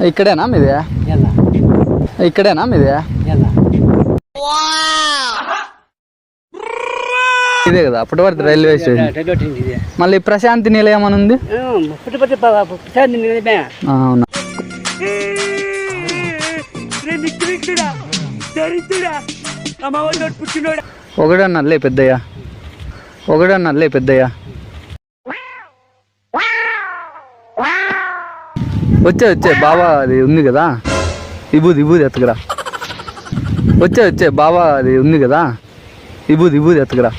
ఇక్కడేనా మీది? ఇక్కడేనా మీది? ఇదే కదా పుట్టపర్తి రైల్వే స్టేషన్. మళ్ళీ ప్రశాంతి నిలయం అని ఉంది. అవునా? ఒకడన్నలే పెద్దయ్య, ఒకడన్నలే పెద్దయ్య. వచ్చే బాబా అది ఉంది కదా, విభూది ఎత్తుకురా. వచ్చే బాబా అది ఉంది కదా, విభూది ఎత్తుకురా.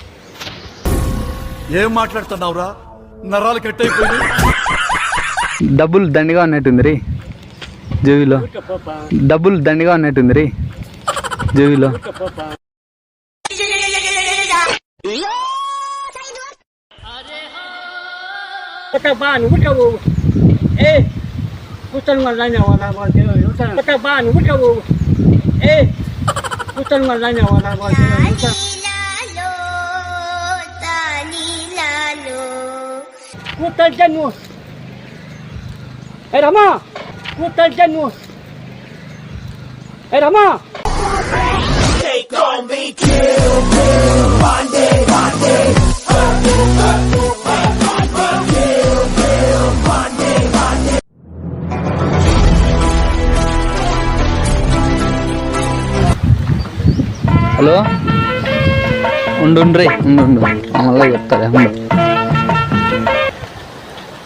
ఏం మాట్లాడుతున్నావురా? నరాలు కట్ అయిపోయింది. డబ్బులు దండిగా ఉన్నట్టుంది రీ జేబులో, డబ్బులు దండిగా ఉన్నట్టుంది రీ జేబులో. Rama, putar dyan mo. Rama. Take on me, kill, Bande. Hello, ఉండు మళ్ళీ చెప్తారా?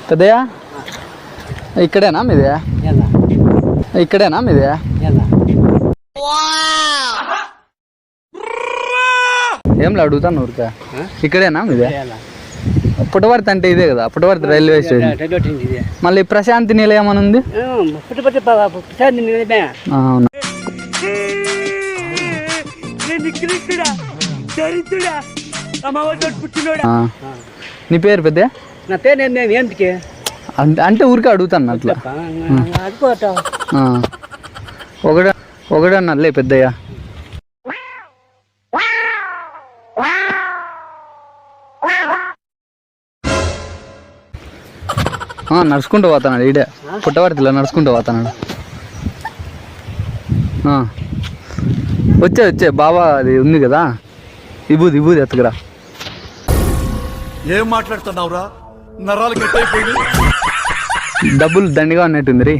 పెద్దయ్యా ఇక్కడేనా మీది? ఇక్కడేనా మీది? ఏం అడుగుతాను ఊరిక. ఇక్కడేనా మీది? పుట్టపర్తి అంటే ఇదే కదా, పుట్టపర్తి రైల్వే స్టేషన్. మళ్ళీ ప్రశాంతి నిలయం అని ఉంది. అవునా? నీ పేరు పెద్ద? నా పేరు ఏంటికి అంటే ఊరికే అడుగుతాను అట్లా. ఒకడన్నలే పెద్దయ్య. నడుచుకుంటూ పోతున్నాడు ఈడే, పుట్టపర్తిలో నడుచుకుంటూ పోతున్నాడు. వచ్చే బాబా అది ఉంది కదా, విభూది ఎత్తుకురా. ఏం మాట్లాడుతున్నావురా? నరాలు కట్ అయిపోయింది. డబ్బులు దండిగా ఉన్నట్టుంది రీ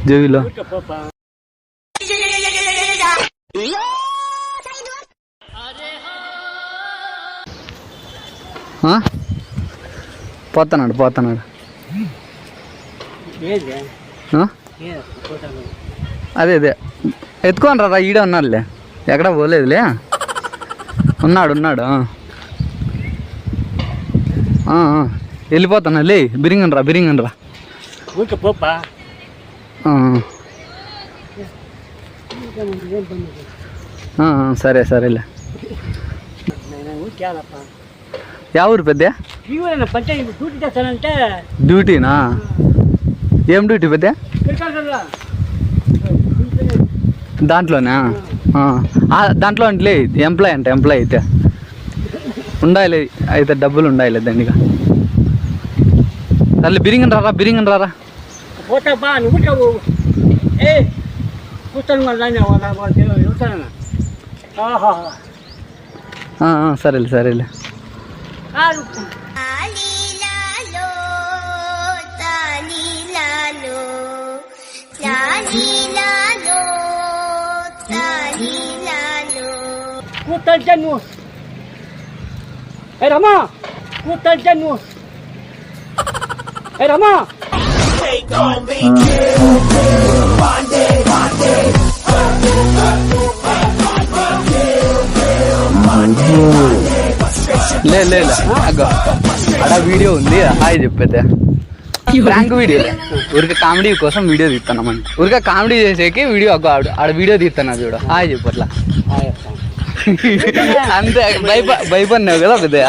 జేబులో. పోతున్నాడు. అదే ఎత్తుకోని రా, ఈడే ఉన్నాడులే, ఎక్కడ పోలేదులే. ఉన్నాడు. వెళ్ళిపోతాను లే. బిరింగన్ రా. సరేలే. యా ఊరు పెద్ద? డ్యూటీనా? ఏం డ్యూటీ పెద్ద? దాంట్లోనా? దాంట్లో అంటే ఎంప్లాయ్ అయితే ఉండాలి, అయితే డబ్బులు ఉండాలి దండిగా. తల్లి బిరింగన్ రారా. సరేలే. Putar dyan mo. Rama, putar dyan mo. Rama. Take on me, kill, Bande. లే అక్కడ వీడియో ఉంది, హాయ్ చెప్పేదే. ప్రాంక్ వీడియో, ఊరికే కామెడీ కోసం వీడియో తీస్తున్నామని. ఊరికే కామెడీ చేసేకి వీడియో ఆడ వీడియో తీస్తున్నా చూడు, హాయ్ చెప్పు అట్లా. అంతే భయపడినావు కదా పెద్దయ్య.